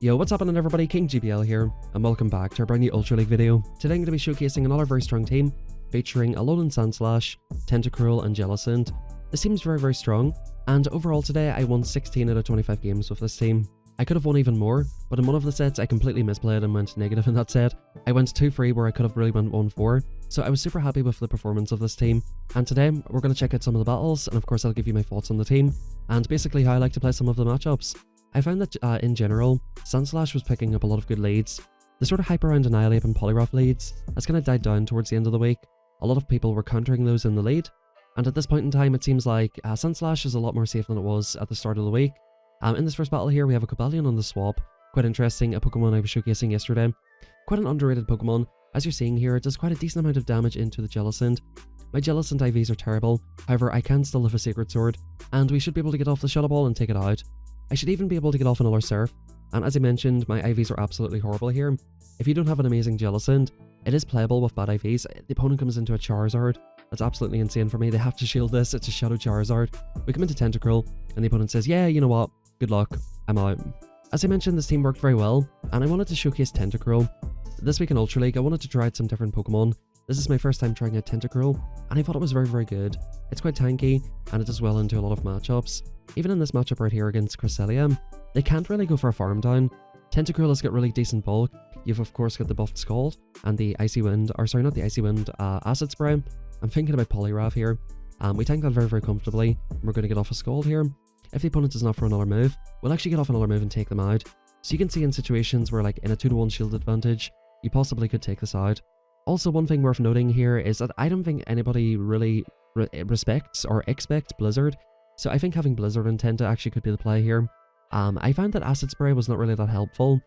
Yo, what's happening everybody, King GBL here, and welcome back to our brand new Ultra League video. Today I'm going to be showcasing another very strong team, featuring ELO, Sandslash, Tentacruel and Jellicent. This team is very strong, and overall today I won 16 out of 25 games with this team. I could have won even more, but in one of the sets I completely misplayed and went negative in that set. I went 2-3 where I could have really went 1-4, so I was super happy with the performance of this team. And today we're going to check out some of the battles, and of course I'll give you my thoughts on the team, and basically how I like to play some of the matchups. I found that in general, Sandslash was picking up a lot of good leads. The sort of hyper round Annihilate and Polygraph leads has kind of died down towards the end of the week. A lot of people were countering those in the lead, and at this point in time it seems like Sandslash is a lot more safe than it was at the start of the week. In this first battle here we have a Cobalion on the swap, quite interesting, a Pokemon I was showcasing yesterday. Quite an underrated Pokemon. As you're seeing here, it does quite a decent amount of damage into the Jellicent. My Jellicent IVs are terrible, however I can still have a Sacred Sword, and we should be able to get off the Shadow Ball and take it out. I should even be able to get off another Surf, and as I mentioned, my IVs are absolutely horrible here. If you don't have an amazing Jellicent, it is playable with bad IVs. The opponent comes into a Charizard. That's absolutely insane for me. They have to shield this. It's a Shadow Charizard. We come into Tentacruel, and the opponent says, yeah, you know what? Good luck. I'm out. As I mentioned, this team worked very well, and I wanted to showcase Tentacruel. This week in Ultra League, I wanted to try out some different Pokemon. This is my first time trying out Tentacruel, and I thought it was very good. It's quite tanky, and it does well into a lot of matchups. Even in this matchup right here against Cresselia, they can't really go for a farm down. Tentacruel has got really decent bulk. You've of course got the buffed Scald, and the Icy Wind, or sorry, not the Icy Wind, Acid Spray. I'm thinking about Polygraph here. We tank that very comfortably, and we're going to get off a Scald here. If the opponent does not throw another move, we'll actually get off another move and take them out. So you can see in situations where, like in a 2-to-1 shield advantage, you possibly could take this out. Also, one thing worth noting here is that I don't think anybody really respects or expects Blizzard, so I think having Blizzard and Tenta actually could be the play here. I found that Acid Spray was not really that helpful.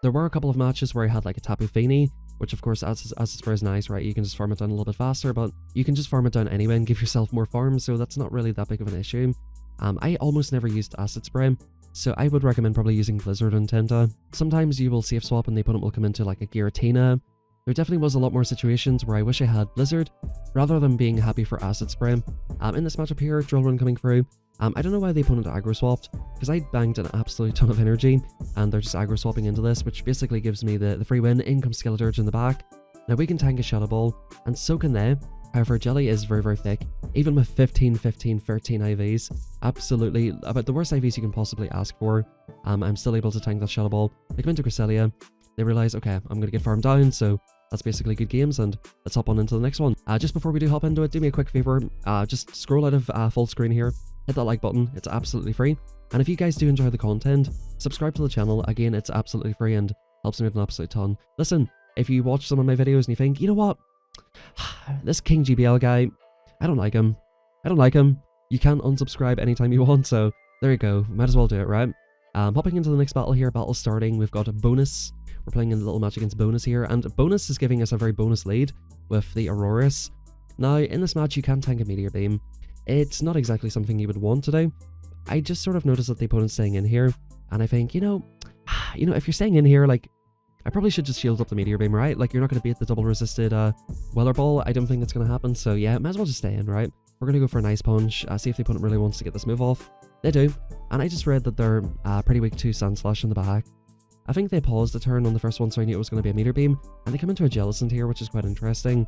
There were a couple of matches where I had like a Tapu Fini, which of course Acid Spray is nice, right? You can just farm it down a little bit faster, but you can just farm it down anyway and give yourself more farms, so that's not really that big of an issue. I almost never used Acid Spray, so I would recommend probably using Blizzard and Tenta. Sometimes you will safe swap and the opponent will come into like a Giratina. There definitely was a lot more situations where I wish I had Blizzard, rather than being happy for Acid Spray. In this matchup here, Drill Run coming through. I don't know why the opponent aggro swapped, because I banged an absolute ton of energy, and they're just aggro swapping into this, which basically gives me the free win. In comes Skeleturge in the back. Now we can tank a Shadow Ball, and so can they. However, Jelly is very thick, even with 13 IVs. Absolutely, about the worst IVs you can possibly ask for. I'm still able to tank that Shadow Ball. They come into Cresselia, they realize, okay, I'm going to get farmed down, so that's basically good games, and let's hop on into the next one. Just before we do hop into it, do me a quick favor, just scroll out of full screen here, hit that like button, it's absolutely free, and if you guys do enjoy the content, subscribe to the channel. Again, it's absolutely free and helps me out an absolute ton. Listen, if you watch some of my videos and you think, you know what, this King GBL guy, I don't like him, you can unsubscribe anytime you want, so there you go, might as well do it, right? Hopping into the next battle here, battle starting, we've got a Bonus. We're playing in a little match against Bonus here, and Bonus is giving us a very bonus lead with the Aurorus. Now, in this match, you can tank a Meteor Beam. It's not exactly something you would want to do. I just sort of noticed that the opponent's staying in here, and I think, you know, if you're staying in here, like, I probably should just shield up the Meteor Beam, right? Like, you're not going to beat the double resisted Weather Ball. I don't think that's going to happen, so yeah, might as well just stay in, right? We're going to go for a nice punch, see if the opponent really wants to get this move off. They do, and I just read that they're pretty weak to Sandslash in the back. I think they paused the turn on the first one, so I knew it was going to be a Meteor Beam, and they come into a Jellicent here, which is quite interesting.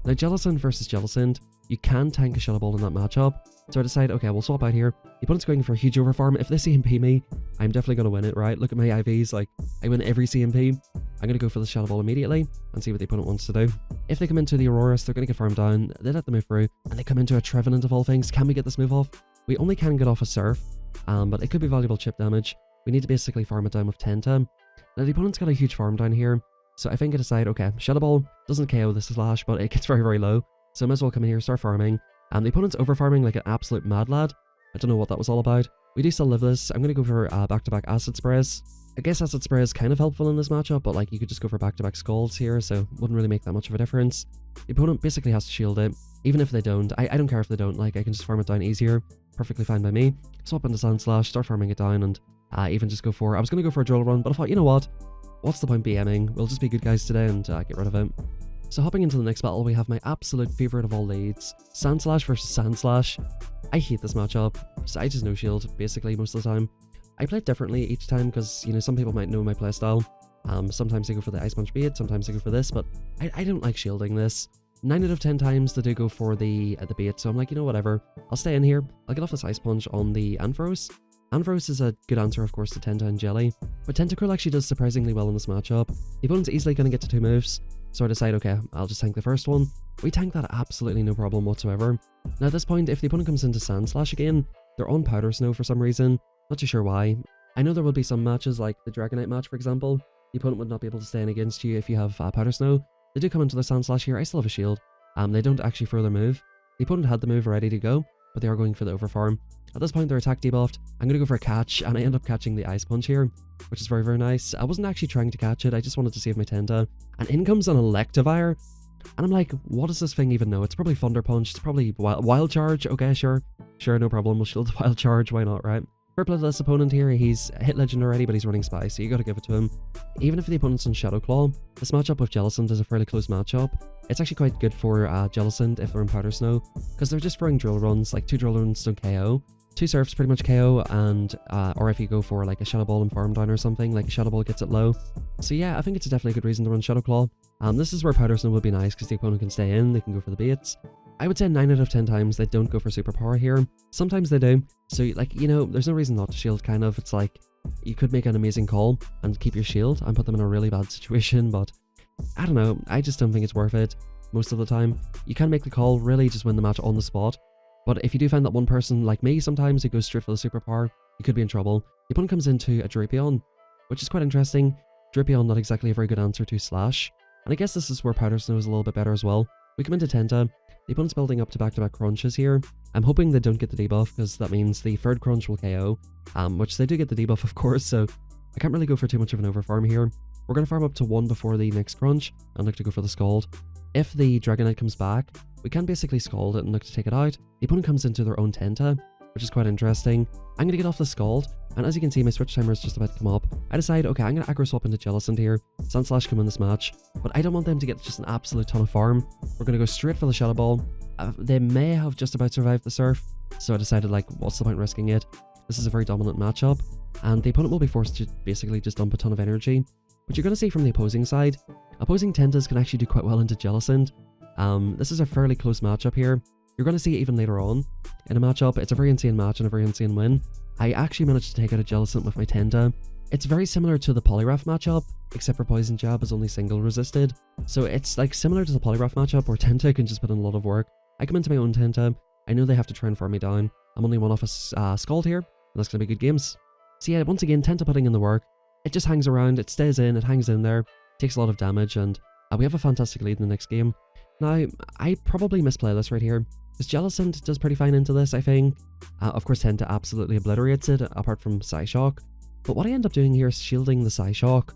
Now, Jellicent versus Jellicent, you can tank a Shadow Ball in that matchup, so I decide, okay, we'll swap out here. The opponent's going for a huge overfarm. If they CMP me, I'm definitely going to win it, right? Look at my IVs, like, I win every CMP. I'm going to go for the Shadow Ball immediately and see what the opponent wants to do. If they come into the Aurorus, they're going to get farmed down, they let the move through, and they come into a Trevenant of all things. Can we get this move off? We only can get off a Surf, but it could be valuable chip damage. We need to basically farm it down with Tenta. Now the opponent's got a huge farm down here, so I think I decide, okay, Shadow Ball doesn't KO this Slash, but it gets very low, so I might as well come in here, start farming. The opponent's over-farming like an absolute mad lad. I don't know what that was all about. We do still live this. I'm going to go for back-to-back Acid Sprays. I guess Acid Spray is kind of helpful in this matchup, but like you could just go for back-to-back Scalds here, so wouldn't really make that much of a difference. The opponent basically has to shield it, even if they don't. I don't care if they don't, like I can just farm it down easier. Perfectly fine by me. Swap into Sandslash, start farming it down, and even just go for... I was going to go for a Drill Run, but I thought, you know what? What's the point BMing? We'll just be good guys today and get rid of it. So hopping into the next battle, we have my absolute favourite of all leads, Sandslash versus Sandslash. I hate this matchup, so I just no shield basically most of the time. I play it differently each time because, you know, some people might know my playstyle. Sometimes they go for the Ice Punch bait, sometimes they go for this, but I don't like shielding this. 9 out of 10 times they do go for the bait, so I'm like, you know, whatever. I'll stay in here. I'll get off this Ice Punch on the Ampharos. Ampharos is a good answer, of course, to Tenta and Jelly, but Tentacruel actually does surprisingly well in this matchup. The opponent's easily going to get to 2 moves, so I decide, okay, I'll just tank the first one. We tank that absolutely no problem whatsoever. Now at this point, if the opponent comes into Sand Slash again, they're on Powder Snow for some reason, not too sure why. I know there will be some matches, like the Dragonite match for example, the opponent would not be able to stay in against you if you have Powder Snow. They do come into the Sand Slash here. I still have a shield. They don't actually further move. The opponent had the move ready to go, but they are going for the overfarm. At this point, their attack debuffed. I'm going to go for a catch, and I end up catching the Ice Punch here, which is very, very nice. I wasn't actually trying to catch it, I just wanted to save my Tenta. And in comes an Electivire, and I'm like, what does this thing even know? It's probably Thunder Punch, it's probably Wild Charge. Okay, sure, no problem, we'll shield the Wild Charge, why not, right? Purple-less opponent here, he's hit Legend already, but he's running Spy, so you gotta give it to him. Even if the opponent's on Shadow Claw, this matchup with Jellicent is a fairly close matchup. It's actually quite good for Jellicent if they're in Powder Snow, because they're just throwing drill runs, like 2 drill runs don't KO. 2 surfs pretty much KO, and or if you go for like a Shadow Ball and farm down or something, like Shadow Ball gets it low. So yeah, I think it's definitely a good reason to run Shadow Claw. This is where Powder Snow would be nice, because the opponent can stay in, they can go for the baits. I would say 9 out of 10 times they don't go for superpower here. Sometimes they do. So like, you know, there's no reason not to shield kind of. It's like, you could make an amazing call and keep your shield and put them in a really bad situation, but I don't know, I just don't think it's worth it most of the time. You can make the call, really just win the match on the spot. But if you do find that one person like me sometimes who goes straight for the superpower, you could be in trouble. The opponent comes into a Drapion, which is quite interesting. Drapion not exactly a very good answer to Slash. And I guess this is where Powder Snow is a little bit better as well. We come into Tenta. The opponent's building up to back-to-back crunches here. I'm hoping they don't get the debuff, because that means the third crunch will KO, which they do get the debuff of course, so I can't really go for too much of an overfarm here. We're going to farm up to 1 before the next crunch, and look to go for the Scald. If the Dragonite comes back, we can basically Scald it and look to take it out. The opponent comes into their own Tenta, which is quite interesting. I'm going to get off the Scald, and as you can see, my switch timer is just about to come up. I decide, okay, I'm going to aggro swap into Jellicent here. Sand Slash come in this match, but I don't want them to get just an absolute ton of farm. We're going to go straight for the Shadow Ball. They may have just about survived the Surf, so I decided, like, what's the point risking it? This is a very dominant matchup, and the opponent will be forced to basically just dump a ton of energy. But you're going to see from the opposing side, opposing Tentas can actually do quite well into Jellicent. This is a fairly close matchup here. You're going to see it even later on in a matchup. It's a very insane match and a very insane win. I actually managed to take out a Jellicent with my Tenta. It's very similar to the Poliwrath matchup, except for Poison Jab is only single resisted. So it's like similar to the Poliwrath matchup where Tenta can just put in a lot of work. I come into my own Tenta. I know they have to try and farm me down. I'm only 1 off a Scald here, and that's going to be good games. So yeah, once again, Tenta putting in the work. It just hangs around, it stays in, it hangs in there, takes a lot of damage, and we have a fantastic lead in the next game. Now, I probably misplay this right here, because Jellicent does pretty fine into this, I think. Of course, Tenta absolutely obliterates it, apart from Psyshock. But what I end up doing here is shielding the Psyshock.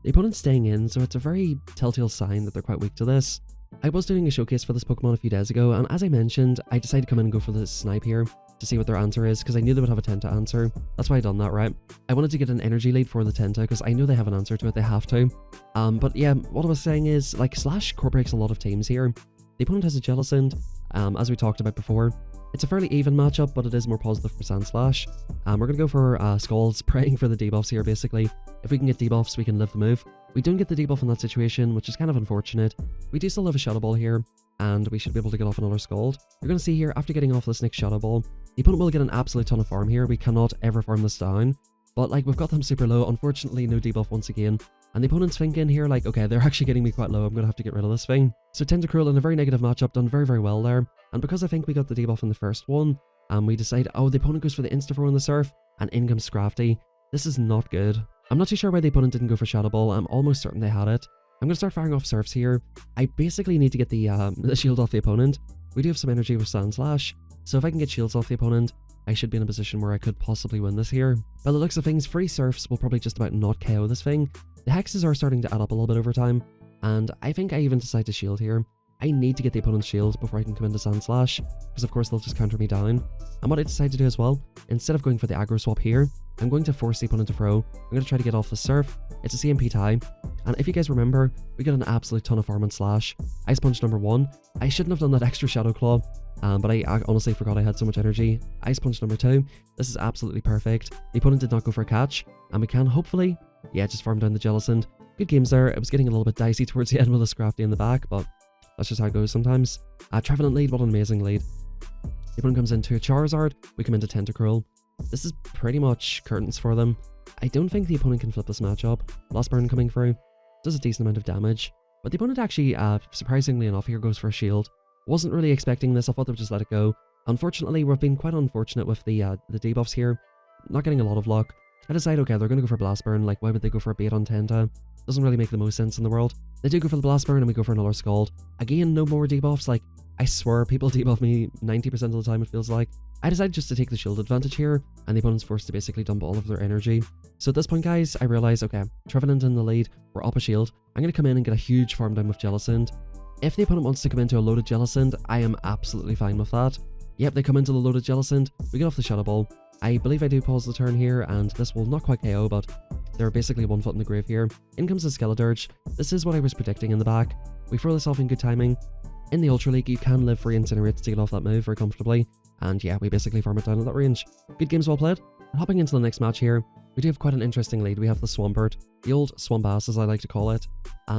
The opponent's staying in, so it's a very telltale sign that they're quite weak to this. I was doing a showcase for this Pokemon a few days ago, and as I mentioned, I decided to come in and go for the Snipe here to see what their answer is, because I knew they would have a Tenta answer. That's why I done that, right? I wanted to get an energy lead for the Tenta, because I know they have an answer to it, they have to. But yeah, what I was saying is, like, Slash core breaks a lot of teams here. The opponent has a Jellicent, as we talked about before. It's a fairly even matchup, but it is more positive for Sand Slash. We're going to go for Scalds, praying for the debuffs here, basically. If we can get debuffs, we can live the move. We don't get the debuff in that situation, which is kind of unfortunate. We do still have a Shadow Ball here, and we should be able to get off another Scald. You're going to see here, after getting off this next Shadow Ball, the opponent will get an absolute ton of farm here. We cannot ever farm this down. But, like, we've got them super low. Unfortunately, no debuff once again. And the opponent's thinking here, like, okay, they're actually getting me quite low. I'm going to have to get rid of this thing. So Tentacruel in a very negative matchup, done very, very well there. And because I think we got the debuff in the first one, we decide, oh, the opponent goes for the Insta-Throw in the Surf, and in comes Scrafty. This is not good. I'm not too sure why the opponent didn't go for Shadow Ball. I'm almost certain they had it. I'm going to start firing off Surfs here. I basically need to get the shield off the opponent. We do have some energy with Sand Slash, so if I can get shields off the opponent, I should be in a position where I could possibly win this here. By the looks of things, 3 Surfs will probably just about not KO this thing. The hexes are starting to add up a little bit over time, and I think I even decide to shield here. I need to get the opponent's shield before I can come into Sand Slash, because of course they'll just counter me down. And what I decide to do as well, instead of going for the aggro swap here, I'm going to force the opponent to throw. I'm going to try to get off the surf. It's a CMP tie. And if you guys remember, we got an absolute ton of farm and slash. Ice Punch number 1. I shouldn't have done that extra Shadow Claw, but I honestly forgot I had so much energy. Ice Punch number 2. This is absolutely perfect. The opponent did not go for a catch, and we can hopefully, yeah, just farm down the Jellicent. Good games there. It was getting a little bit dicey towards the end with a Scrafty in the back, but that's just how it goes sometimes. Trevenant lead, what an amazing lead. The opponent comes into a Charizard, we come into Tentacruel. This is pretty much curtains for them. I don't think the opponent can flip this matchup. Lost Burn coming through, does a decent amount of damage. But the opponent actually, surprisingly enough, here goes for a shield. Wasn't really expecting this, I thought they would just let it go. Unfortunately, we've been quite unfortunate with the debuffs here. Not getting a lot of luck. I decide, okay, they're going to go for Blast Burn, like why would they go for a bait on Tenta? Doesn't really make the most sense in the world. They do go for the Blast Burn and we go for another Scald. Again, no more debuffs, like, I swear people debuff me 90% of the time it feels like. I decided just to take the shield advantage here, and the opponent's forced to basically dump all of their energy. So at this point, guys, I realize, okay, Trevenant in the lead, we're up a shield. I'm going to come in and get a huge farm down with Jellicent. If the opponent wants to come into a loaded Jellicent, I am absolutely fine with that. Yep, they come into the loaded Jellicent, we get off the Shadow Ball. I believe I do pause the turn here, and this will not quite KO, but they're basically 1 foot in the grave here. In comes the Skeledirge. This is what I was predicting in the back. We throw this off in good timing. In the Ultra League, you can live free Incinerates to get off that move very comfortably. And yeah, we basically farm it down at that range. Good games well played. And hopping into the next match here, we do have quite an interesting lead. We have the Swampert, the old Swampass as I like to call it.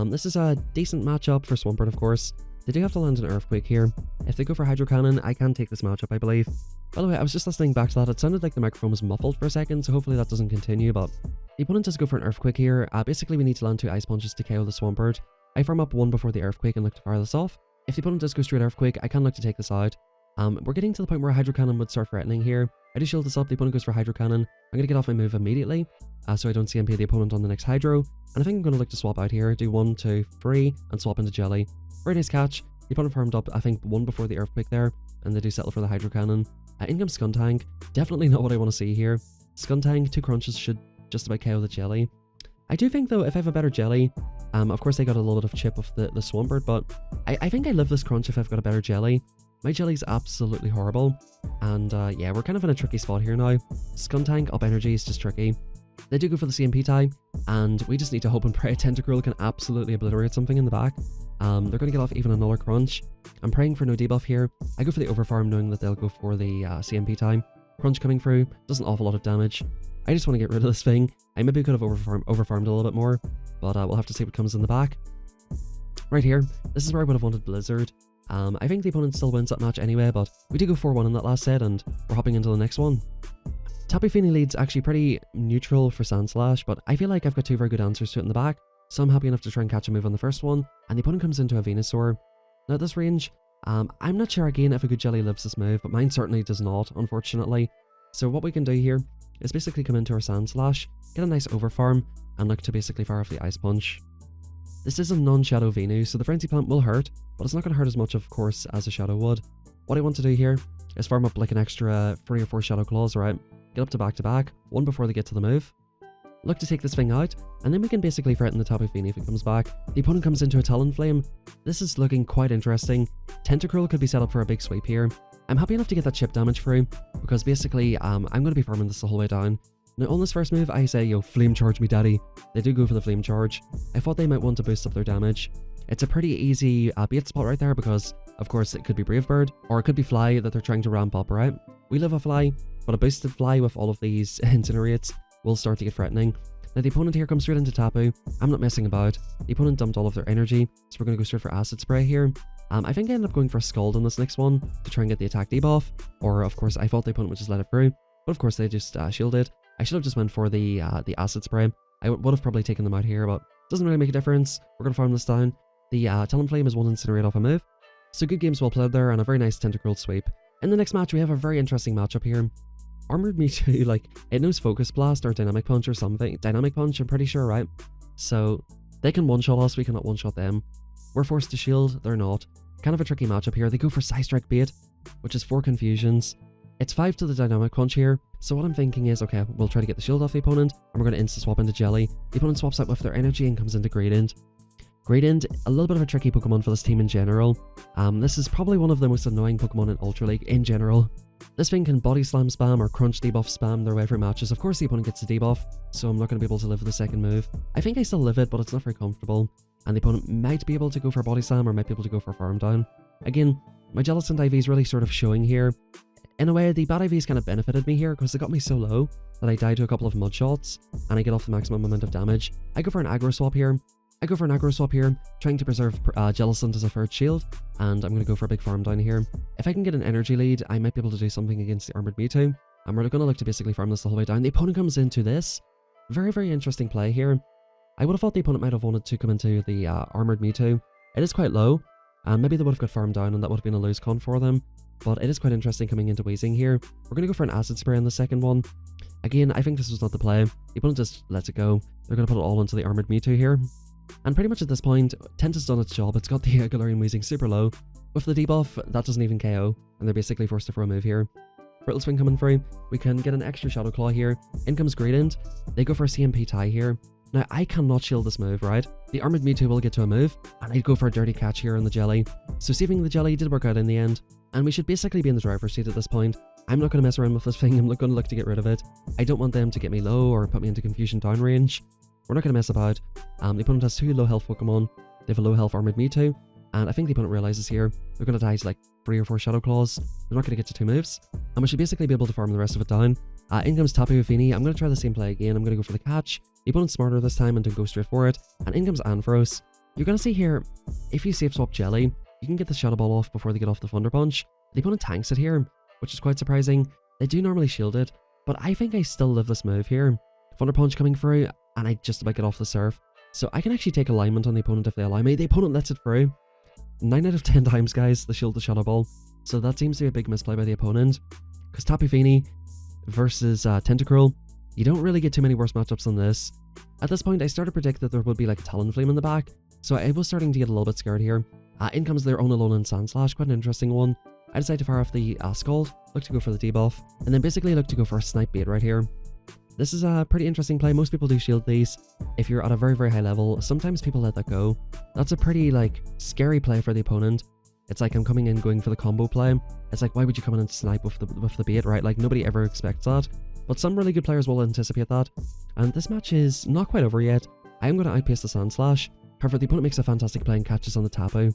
This is a decent matchup for Swampert, of course. They do have to land an Earthquake here. If they go for Hydro Cannon, I can take this matchup, I believe. By the way, I was just listening back to that. It sounded like the microphone was muffled for a second, so hopefully that doesn't continue, but the opponent does go for an Earthquake here. Basically, we need to land 2 Ice Punches to KO the Swampert. I farm up 1 before the Earthquake and look to fire this off. If the opponent does go straight Earthquake, I can look to take this out. We're getting to the point where Hydro Cannon would start threatening here. I do shield this up, the opponent goes for Hydro Cannon. I'm going to get off my move immediately, so I don't CMP the opponent on the next Hydro. And I think I'm going to look to swap out here, do 1, 2, 3, and swap into Jelly. Very nice catch. The opponent farmed up, I think, 1 before the Earthquake there, and they do settle for the Hydro Cannon. In comes Skuntank. Definitely not what I want to see here. Skuntank, 2 crunches should just about KO the Jelly. I do think, though, if I have a better Jelly, of course they got a little bit of chip of the Swampert, but I think I live this crunch if I've got a better Jelly. My Jelly's absolutely horrible, and yeah, we're kind of in a tricky spot here now. Skuntank, up energy is just tricky. They do go for the CMP tie, and we just need to hope and pray Tentacruel can absolutely obliterate something in the back. They're going to get off even another crunch. I'm praying for no debuff here. I go for the overfarm knowing that they'll go for the CMP time. Crunch coming through, does an awful lot of damage. I just want to get rid of this thing. I maybe could have overfarmed a little bit more, but we'll have to see what comes in the back. Right here, this is where I would have wanted Blizzard. I think the opponent still wins that match anyway, but we did go 4-1 in that last set, and we're hopping into the next one. Tapu Fini lead's actually pretty neutral for Sandslash, but I feel like I've got 2 very good answers to it in the back, so I'm happy enough to try and catch a move on the first one, and the opponent comes into a Venusaur. Now at this range, I'm not sure again if a good Jelly lives this move, but mine certainly does not, unfortunately. So what we can do here is basically come into our Sandslash, get a nice overfarm, and look to basically fire off the Ice Punch. This is a non-Shadow Venu, so the Frenzy Plant will hurt, but it's not going to hurt as much, of course, as a Shadow would. What I want to do here is farm up like an extra 3 or 4 Shadow Claws, right? Get up to back, 1 before they get to the move. Look to take this thing out, and then we can basically threaten the Tapu Fini if it comes back. The opponent comes into a Talonflame. This is looking quite interesting. Tentacruel could be set up for a big sweep here. I'm happy enough to get that chip damage through, because basically, I'm going to be farming this the whole way down. Now on this first move, I say, yo, Flame Charge me daddy. They do go for the Flame Charge. I thought they might want to boost up their damage. It's a pretty easy bait spot right there because, of course, it could be Brave Bird, or it could be Fly that they're trying to ramp up, right? We live a Fly, but a boosted Fly with all of these Incinerates will start to get threatening. Now the opponent here comes straight into Tapu. I'm not messing about. The opponent dumped all of their energy, so we're going to go straight for Acid Spray here. I think I ended up going for a Scald on this next one to try and get the attack debuff, or of course I thought the opponent would just let it through, but of course they just shielded. I should have just went for the Acid Spray. I would have probably taken them out here, but it doesn't really make a difference. We're going to farm this down. The Talonflame is 1 Incinerate off a move. So good games well played there, and a very nice Tentacruel sweep. In the next match, we have a very interesting matchup here. Armored Mewtwo, like, it knows Focus Blast or Dynamic Punch or something. Dynamic Punch, I'm pretty sure, right? So, they can one-shot us, we cannot one-shot them. We're forced to shield, they're not. Kind of a tricky matchup here. They go for Psystrike Bait, which is 4 confusions. It's 5 to the Dynamic Punch here, so what I'm thinking is, okay, we'll try to get the shield off the opponent, and we're going to insta-swap into Jelly. The opponent swaps out with their energy and comes into Gradient. Gradient, a little bit of a tricky Pokemon for this team in general. This is probably one of the most annoying Pokemon in Ultra League in general. This thing can body slam spam or crunch debuff spam their way through matches. Of course the opponent gets the debuff, so I'm not going to be able to live the second move. I think I still live it, but it's not very comfortable. And the opponent might be able to go for body slam or might be able to go for farm down. Again, my Jellicent IV is really sort of showing here. In a way, the bad IVs kind of benefited me here because they got me so low that I died to a couple of mud shots and I get off the maximum amount of damage. I go for an aggro swap here. Trying to preserve Jellicent as a third shield, and I'm going to go for a big farm down here. If I can get an energy lead, I might be able to do something against the Armored Mewtwo, and we're going to look to basically farm this the whole way down. The opponent comes into this. Very, very interesting play here. I would have thought the opponent might have wanted to come into the Armored Mewtwo. It is quite low, and maybe they would have got farmed down and that would have been a lose con for them, but it is quite interesting coming into Weezing here. We're going to go for an Acid Spray in the second one. Again, I think this was not the play. The opponent just lets it go. They're going to put it all into the Armored Mewtwo here. And pretty much at this point, Tenta's done its job. It's got the Galarian Weezing super low. With the debuff, that doesn't even KO, and they're basically forced to throw a move here. Brittle Swing coming through. We can get an extra Shadow Claw here. In comes Greedent. They go for a CMP tie here. Now, I cannot shield this move, right? The Armored Mewtwo will get to a move, and I'd go for a Dirty Catch here on the Jelly. So saving the Jelly did work out in the end, and we should basically be in the driver's seat at this point. I'm not going to mess around with this thing. I'm not going to look to get rid of it. I don't want them to get me low or put me into confusion down range. We're not going to mess about. The opponent has 2 low health Pokemon. They have a low health Armored Mewtwo, and I think the opponent realizes here they're going to die to like 3 or 4 Shadow Claws. They're not going to get to 2 moves, and we should basically be able to farm the rest of it down. In comes Tapu Fini. I'm going to try the same play again. I'm going to go for the catch. The opponent's smarter this time and don't go straight for it. And in comes Ampharos. You're going to see here, if you save swap Jelly, you can get the Shadow Ball off before they get off the Thunder Punch. The opponent tanks it here, which is quite surprising. They do normally shield it, but I think I still live this move here. Thunder Punch coming through, and I just about get off the surf. So I can actually take alignment on the opponent if they allow me. The opponent lets it through. 9 out of 10 times, guys, they shield the Shadow Ball. So that seems to be a big misplay by the opponent. Because Tapu Fini versus Tentacruel, you don't really get too many worse matchups than this. At this point, I started to predict that there would be like a Talonflame in the back, so I was starting to get a little bit scared here. In comes their own Alolan Sandslash, quite an interesting one. I decided to fire off the Scald, look to go for the debuff, and then basically look to go for a Snipe Bait right here. This is a pretty interesting play. Most people do shield these. If you're at a very, very high level, sometimes people let that go. That's a pretty, like, scary play for the opponent. It's like I'm coming in going for the combo play. It's like, why would you come in and snipe with the bait, right? Like, nobody ever expects that. But some really good players will anticipate that. And this match is not quite over yet. I am going to outpace the Sandslash. However, the opponent makes a fantastic play and catches on the Tapu.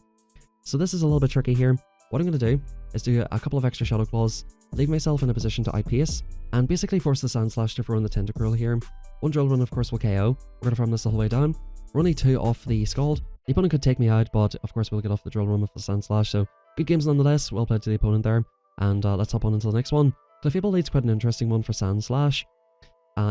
So this is a little bit tricky here. What I'm going to do is do a couple of extra Shadow Claws, leave myself in a position to outpace, and basically force the Sandslash to throw in the Tentacruel here. One Drill Run, of course, will KO. We're going to farm this the whole way down. We're only 2 off the Scald. The opponent could take me out, but of course we'll get off the Drill Run with the Sandslash, so good games nonetheless. Well played to the opponent there. And let's hop on into the next one. Clefable lead's quite an interesting one for Sandslash.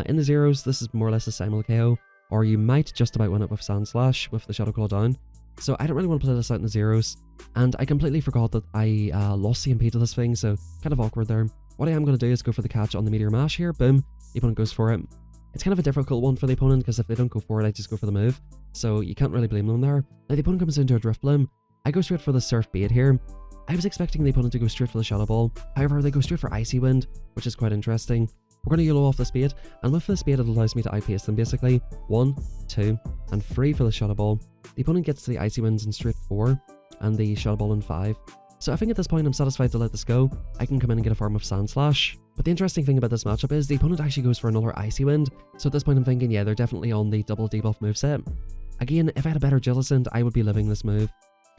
In the zeros, this is more or less a simul KO, or you might just about win it with Sandslash with the Shadow Claw down. So I don't really want to play this out in the zeros, and I completely forgot that I lost CMP to this thing, so kind of awkward there. What I am going to do is go for the catch on the Meteor Mash here. Boom. The opponent goes for it. It's kind of a difficult one for the opponent, because if they don't go for it, I just go for the move. So you can't really blame them there. Now the opponent comes into a Drift Bloom. I go straight for the Surf Bait here. I was expecting the opponent to go straight for the Shadow Ball. However, they go straight for Icy Wind, which is quite interesting. We're going to YOLO off this bait, and with this bait it allows me to outpace them basically. 1, 2, and 3 for the Shadow Ball. The opponent gets to the Icy Winds in straight 4, and the Shadow Ball in 5. So I think at this point I'm satisfied to let this go. I can come in and get a farm of Sandslash. But the interesting thing about this matchup is the opponent actually goes for another Icy Wind. So at this point I'm thinking, yeah, they're definitely on the double debuff moveset. Again, if I had a better Jellicent, I would be living this move.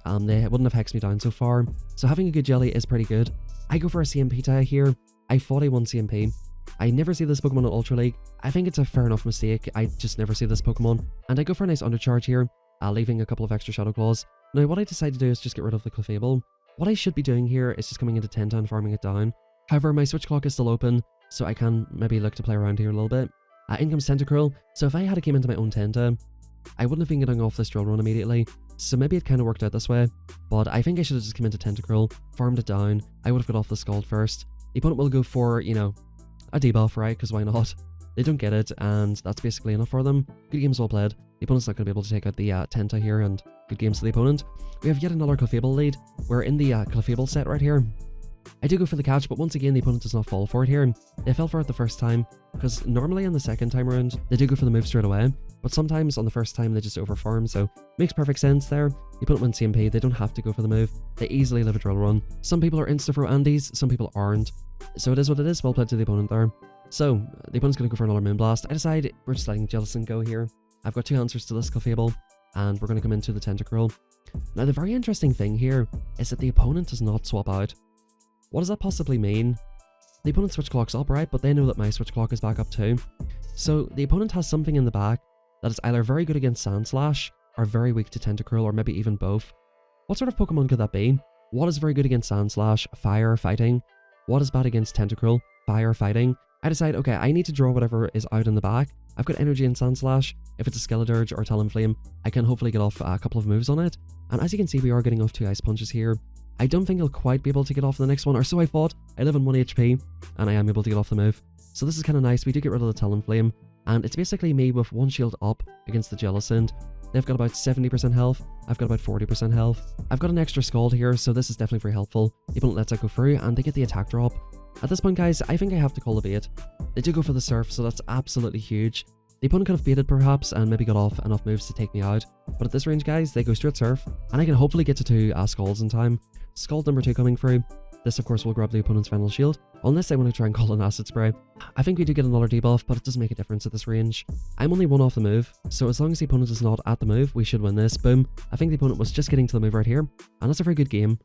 They wouldn't have hexed me down so far. So having a good Jelly is pretty good. I go for a CMP tie here. I thought I won CMP. I never see this Pokemon in Ultra League. I think it's a fair enough mistake. I just never see this Pokemon. And I go for a nice undercharge here, leaving a couple of extra Shadow Claws. Now what I decide to do is just get rid of the Clefable. What I should be doing here is just coming into Tenta and farming it down. However, my switch clock is still open, so I can maybe look to play around here a little bit. In comes Tentacruel. So if I had came into my own Tenta, I wouldn't have been getting off this Drill Run immediately. So maybe it kind of worked out this way. But I think I should have just come into Tentacruel, farmed it down. I would have got off the Scald first. The opponent will go for, you know, a debuff, right? Because why not? They don't get it, and that's basically enough for them. Good games well played. The opponent's not going to be able to take out the Tenta here, and good games to the opponent. We have yet another Clefable lead. We're in the Clefable set right here. I do go for the catch, but once again the opponent does not fall for it here. They fell for it the first time, because normally on the second time around they do go for the move straight away, but sometimes on the first time they just overfarm, so makes perfect sense there. The opponent wins CMP, they don't have to go for the move, they easily live a drill run. Some people are insta-throw Andes, some people aren't, so it is what it is. Well played to the opponent there. So the opponent's going to go for another Moonblast. I decide we're just letting Jellicent go here. I've got 2 answers to Listicle Fable, and we're going to come into the Tentacruel. Now the very interesting thing here is that the opponent does not swap out. What does that possibly mean? The opponent switch clock's up, right, but they know that my switch clock is back up too. So the opponent has something in the back that is either very good against Sandslash or very weak to Tentacruel, or maybe even both. What sort of Pokemon could that be? What is very good against Sandslash? Fire, fighting. What is bad against Tentacruel? Fire, fighting. I decide, okay, I need to draw whatever is out in the back. I've got Energy in Sandslash. If it's a Skeledirge or Talonflame, I can hopefully get off a couple of moves on it. And as you can see, we are getting off 2 Ice Punches here. I don't think I'll quite be able to get off the next one, or so I thought. I live on 1 HP, and I am able to get off the move. So this is kind of nice. We do get rid of the Talonflame, and it's basically me with 1 shield up against the Jellicent. They've got about 70% health, I've got about 40% health. I've got an extra Scald here, so this is definitely very helpful. The opponent lets that go through, and they get the attack drop. At this point, guys, I think I have to call a bait. They do go for the Surf, so that's absolutely huge. The opponent could have baited perhaps, and maybe got off enough moves to take me out, but at this range, guys, they go straight Surf, and I can hopefully get to 2 Scalds in time. Scald number 2 coming through. This, of course, will grab the opponent's final shield, unless I want to try and call an Acid Spray. I think we do get another debuff, but it doesn't make a difference at this range. I'm only 1 off the move, so as long as the opponent is not at the move, we should win this. Boom. I think the opponent was just getting to the move right here, and that's a very good game.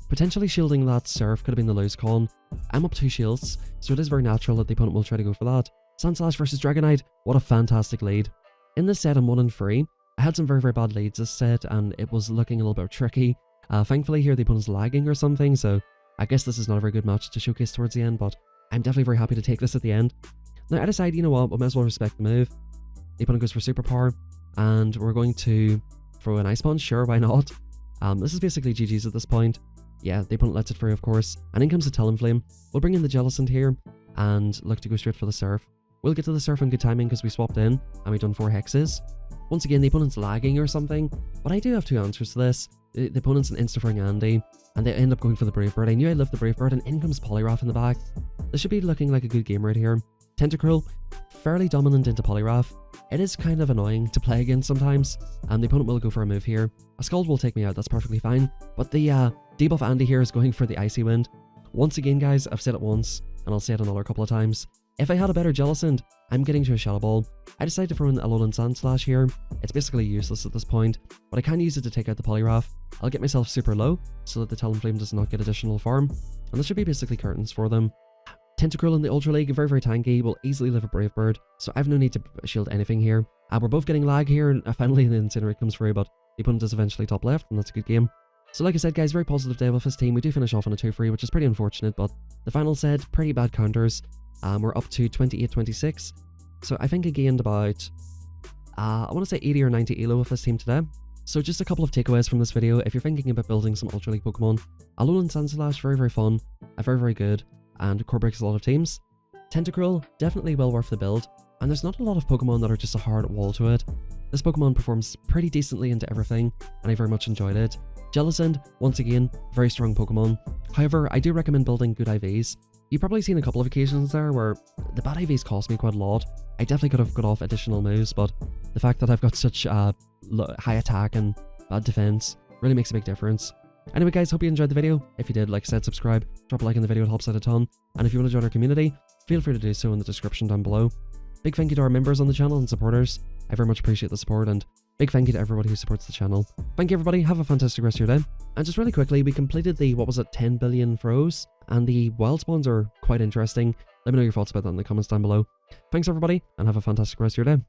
Potentially shielding that Surf could have been the lose con. I'm up 2 shields, so it is very natural that the opponent will try to go for that. Sandslash versus Dragonite, what a fantastic lead. In this set, I'm 1 and 3. I had some very, very bad leads this set, and it was looking a little bit tricky. Thankfully here the opponent's lagging or something, so I guess this is not a very good match to showcase towards the end, but I'm definitely very happy to take this at the end. Now I decide, you know what, we might as well respect the move. The opponent goes for Superpower, and we're going to throw an Ice Punch, sure, why not? This is basically GG's at this point. Yeah, the opponent lets it through, of course, and in comes the Talonflame. We'll bring in the Jellicent here, and look to go straight for the Surf. We'll get to the Surf in good timing because we swapped in, and we've done 4 hexes. Once again, the opponent's lagging or something, but I do have 2 answers to this. The opponent's an insta-throwing Andy, and they end up going for the Brave Bird. I knew I lived the Brave Bird, and in comes Poliwrath in the back. This should be looking like a good game right here. Tentacruel, fairly dominant into Poliwrath. It is kind of annoying to play against sometimes, and the opponent will go for a move here. A Scald will take me out, that's perfectly fine, but the debuff Andy here is going for the Icy Wind. Once again, guys, I've said it once, and I'll say it another couple of times. If I had a better Jellicent, I'm getting to a Shadow Ball. I decided to throw in Alolan Sandslash here. It's basically useless at this point, but I can use it to take out the Poliwrath. I'll get myself super low, so that the Talonflame does not get additional farm, and this should be basically curtains for them. Tentacruel in the Ultra League, very, very tanky, will easily live a Brave Bird, so I have no need to shield anything here. We're both getting lag here, and finally the Incinerate comes through, but the opponent is eventually top left, and that's a good game. So like I said, guys, very positive day with this team. We do finish off on a 2-3, which is pretty unfortunate, but the final set, pretty bad counters. We're up to 28-26, so I think I gained about, I want to say 80 or 90 ELO with this team today. So just a couple of takeaways from this video. If you're thinking about building some Ultra League Pokemon, Alolan Sandslash, very, very fun, very, very good, and core breaks a lot of teams. Tentacruel, definitely well worth the build, and there's not a lot of Pokemon that are just a hard wall to it. This Pokemon performs pretty decently into everything, and I very much enjoyed it. Jellicent, once again, very strong Pokemon. However, I do recommend building good IVs. You've probably seen a couple of occasions there where the bad IVs cost me quite a lot. I definitely could have got off additional moves, but the fact that I've got such high attack and bad defense really makes a big difference. Anyway, guys, hope you enjoyed the video. If you did, like I said, subscribe, drop a like in the video, it helps out a ton. And if you want to join our community, feel free to do so in the description down below. Big thank you to our members on the channel and supporters. I very much appreciate the support, and big thank you to everybody who supports the channel. Thank you, everybody. Have a fantastic rest of your day. And just really quickly, we completed the, 10 billion throws, and the wild spawns are quite interesting. Let me know your thoughts about that in the comments down below. Thanks, everybody, and have a fantastic rest of your day.